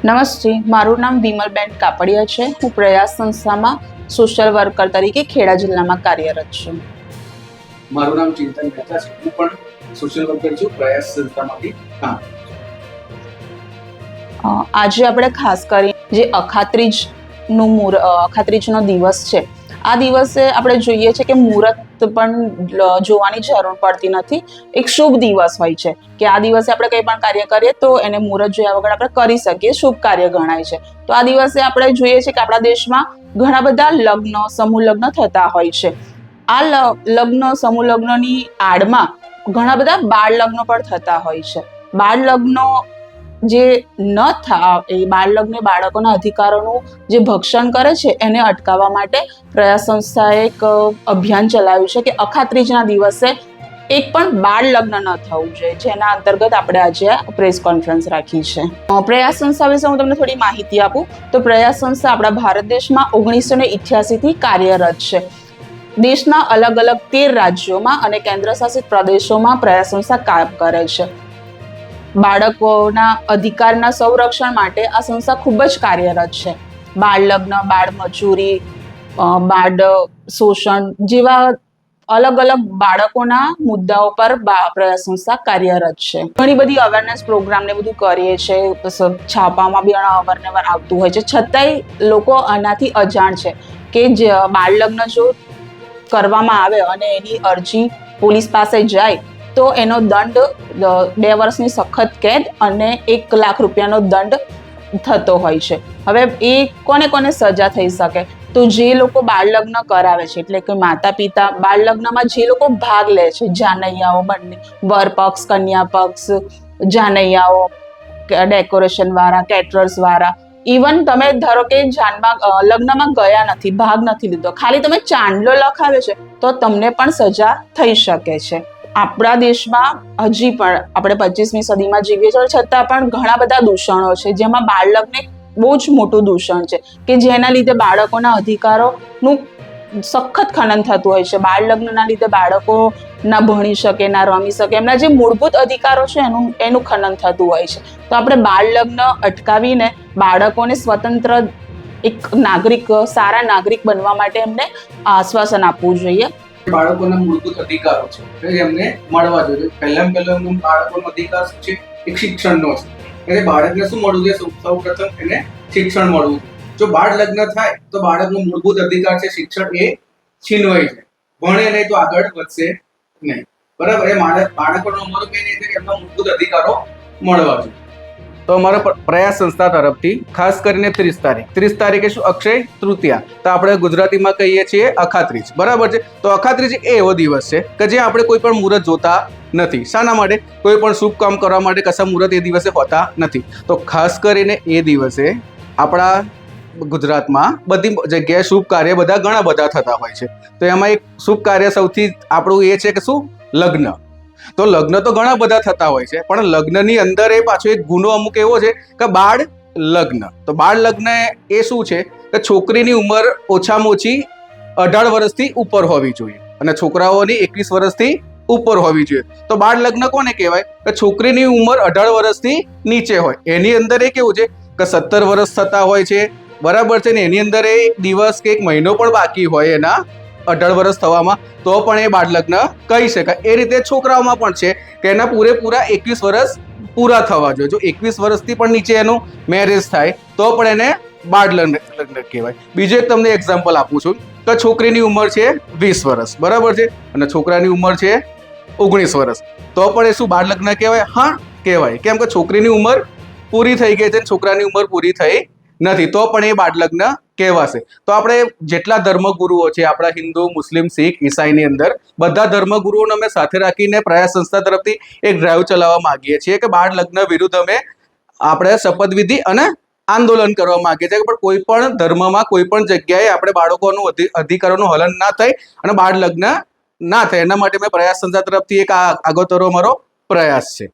નમસ્તે, મારું નામ વિમલબેન કાપડિયા છે. હું પ્રયાસ સંસ્થામાં સોશિયલ વર્કર તરીકે ખેડા જિલ્લામાં કાર્યરત છું. મારું નામ ચિંતન મહેતા છે. હું પણ સોશિયલ વર્કર છું, પ્રયાસ સંસ્થામાંથી કામ. આજે આપણે ખાસ કરી જે અખાત્રીજનો દિવસ છે, આ દિવસે આપણે જોઈએ છે કે મુહૂર્ત પણ જોવાની જરૂર પડતી નથી. એક શુભ દિવસ હોય છે કે આ દિવસે આપણે કંઈ પણ કાર્ય કરીએ તો એને મુહૂર્ત જોયા વગર આપણે કરી શકીએ, શુભ કાર્ય ગણાય છે. તો આ દિવસે આપણે જોઈએ છે કે આપણા દેશમાં ઘણા બધા લગ્ન, સમૂહ લગ્ન થતા હોય છે. આ લગ્ન, સમૂહ લગ્નની આડમાં ઘણા બધા બાળ લગ્નો પણ થતા હોય છે. બાળ લગ્નો જે ન થાય, એ બાળ લગ્ન બાળકોના અધિકારોનું જે ભક્ષણ કરે છે એને અટકાવવા માટે પ્રયાસ સંસ્થાએ એક અભિયાન ચલાવ્યું છે કે અખાત્રીજના દિવસે એક પણ બાળ લગ્ન ન થવું જોઈએ, જેના અંતર્ગત આપણે આજે પ્રેસ કોન્ફરન્સ રાખી છે. પ્રયાસ સંસ્થા વિશે હું તમને થોડી માહિતી આપું તો પ્રયાસ સંસ્થા આપણા ભારત દેશમાં 1988થી કાર્યરત છે. દેશના અલગ અલગ 13 રાજ્યોમાં અને કેન્દ્ર શાસિત પ્રદેશોમાં પ્રયાસ સંસ્થા કામ કરે છે. બાળકોના અધિકારના સંરક્ષણ માટે આ સંસ્થા ખૂબ જ કાર્યરત છે. બાળ લગ્ન, બાળ મજૂરી, બાળ શોષણ જેવા અલગ અલગ બાળકોના મુદ્દાઓ પર પ્રયાસ સંસ્થા કાર્યરત છે. ઘણી બધી અવેરનેસ પ્રોગ્રામ ને બધું કરીએ છીએ, છાપામાં બી અવારનવાર આવતું હોય છે. છતાંય લોકો આનાથી અજાણ છે કે બાળ લગ્ન જો કરવામાં આવે અને એની અરજી પોલીસ પાસે જાય તો એનો દંડ 2 વર્ષની સખત કેદ અને 1 લાખ રૂપિયાનો દંડ થતો હોય છે. હવે એ કોને કોને સજા થઈ શકે? તો જે લોકો બાળ લગ્ન કરાવે છે, એટલે કે માતા પિતા બાળ લગ્નમાં જે લોકો ભાગ લે છે, જાનૈયાઓ, બંને વર પક્ષ, કન્યા પક્ષ, જાનૈયાઓ, ડેકોરેશન વાળા, કેટરર્સ વાળા, ઇવન તમે ધારો કે લગ્નમાં ગયા નથી, ભાગ નથી લીધો, ખાલી તમે ચાંદલો લખાવ્યો છે તો તમને પણ સજા થઈ શકે છે. આપણા દેશમાં હજી પણ આપણે 25મી સદીમાં જીવીએ છીએ, છતાં પણ ઘણા બધા દૂષણો છે, જેમાં બાળ લગ્ન બહુ જ મોટું દૂષણ છે કે જેના લીધે બાળકોના અધિકારોનું સખત ખનન થતું હોય છે. બાળ લગ્નના લીધે બાળકો ના ભણી શકે, ના રમી શકે, એમના જે મૂળભૂત અધિકારો છે એનું ખનન થતું હોય છે. તો આપણે બાળ લગ્ન અટકાવીને બાળકોને સ્વતંત્ર એક નાગરિક, સારા નાગરિક બનવા માટે એમને આશ્વાસન આપવું જોઈએ. બાળકોના મૂળભૂત અધિકારો છે એમને મળવા જોઈએ. પહેલા બાળકોનો અધિકાર શું છે? એક શિક્ષણનો છે. એટલે બાળકને શું મળવું જોઈએ? સૌ પ્રથમ એને શિક્ષણ મળવું જોઈએ. જો બાળ લગ્ન થાય તો બાળકનો મૂળભૂત અધિકાર છે શિક્ષણ, એ છીનવાઈ જાય. ભણે નહીં તો આગળ વધશે નહીં. બરાબર? એ બાળકોનો અમારું કઈ નહીં કે એમના મૂળભૂત અધિકારો મળવા જોઈએ. તો અમારા પ્રયાસ સંસ્થા તરફથી ખાસ કરીને 30 તારીખે શું અક્ષય તૃતીયા, તો આપણે ગુજરાતીમાં કહીએ છીએ અખાત્રીજ. બરાબર છે? તો અખાત્રીજ એ એવો દિવસ છે કે જે આપણે કોઈ પણ મુહૂર્ત જોતા નથી. શાના માટે? કોઈ પણ શુભ કામ કરવા માટે કશા મુહૂર્ત એ દિવસે હોતા નથી. તો ખાસ કરીને એ દિવસે આપણા ગુજરાતમાં બધી જગ્યાએ શુભ કાર્ય ઘણા બધા થતા હોય છે. તો એમાં એક શુભ કાર્ય સૌથી આપણું એ છે કે શું? લગ્ન. તો લગ્ન તો ઘણા બધા થતા હોય છે, પણ લગ્નની અંદર એ પાછો એક ગુનો અમુક એવો છે કે બાળ લગ્ન. તો બાળ લગ્ન એ શું છે કે છોકરીની ઉંમર ઓછામાં ઓછી 18 વર્ષથી ઉપર હોવી જોઈએ અને છોકરાઓની 21 વર્ષથી ઉપર હોવી જોઈએ. તો બાળ લગ્ન કોને કહેવાય? કે છોકરીની ઉંમર 18 વર્ષથી નીચે હોય. એની અંદર એ કેવું છે કે 17 વર્ષ થતા હોય છે. બરાબર છે ને? એની અંદર એક દિવસ કે એક મહિનો પણ બાકી હોય એના 18 વર્ષ થવામાં, તો પણ એ બાળ લગ્ન કહી શકાય. એ રીતે છોકરાઓમાં પણ છે કે એના પૂરેપૂરા 21 વર્ષ પૂરા થવા જોઈએ. જો 21 વર્ષથી પણ નીચે એનું મેરેજ થાય તો પણ એને બાળ લગ્ન કહેવાય. બીજું એક તમને એક્ઝામ્પલ આપું છું કે છોકરીની ઉંમર છે 20 વર્ષ, બરાબર છે, અને છોકરાની ઉંમર છે 19 વર્ષ, તો પણ એ શું બાળ લગ્ન કહેવાય? હા, કહેવાય. કેમ કે છોકરીની ઉંમર પૂરી થઈ ગઈ છે, છોકરાની ઉંમર પૂરી થઈ નથી, તો પણ એ બાળ લગ્ન કહેવાશે. તો આપણે જેટલા ધર્મગુરુઓ છે, આપણા હિન્દુ, મુસ્લિમ, શીખ, ઈસાઈની અંદર બધા ધર્મગુરુઓને અમે સાથે રાખીને પ્રયાસ સંસ્થા તરફથી એક ડ્રાઈવ ચલાવવા માંગીએ છીએ કે બાળ લગ્ન વિરુદ્ધ આપણે શપથવિધિ અને આંદોલન કરવા માંગીએ છીએ. પણ કોઈ પણ ધર્મમાં, કોઈ પણ જગ્યાએ આપણે બાળકોનું અધિકારોનું હનન ના થાય અને બાળ લગ્ન ના થાય, એના માટે મેં પ્રયાસ સંસ્થા તરફથી એક આગોતરો અમારો પ્રયાસ છે.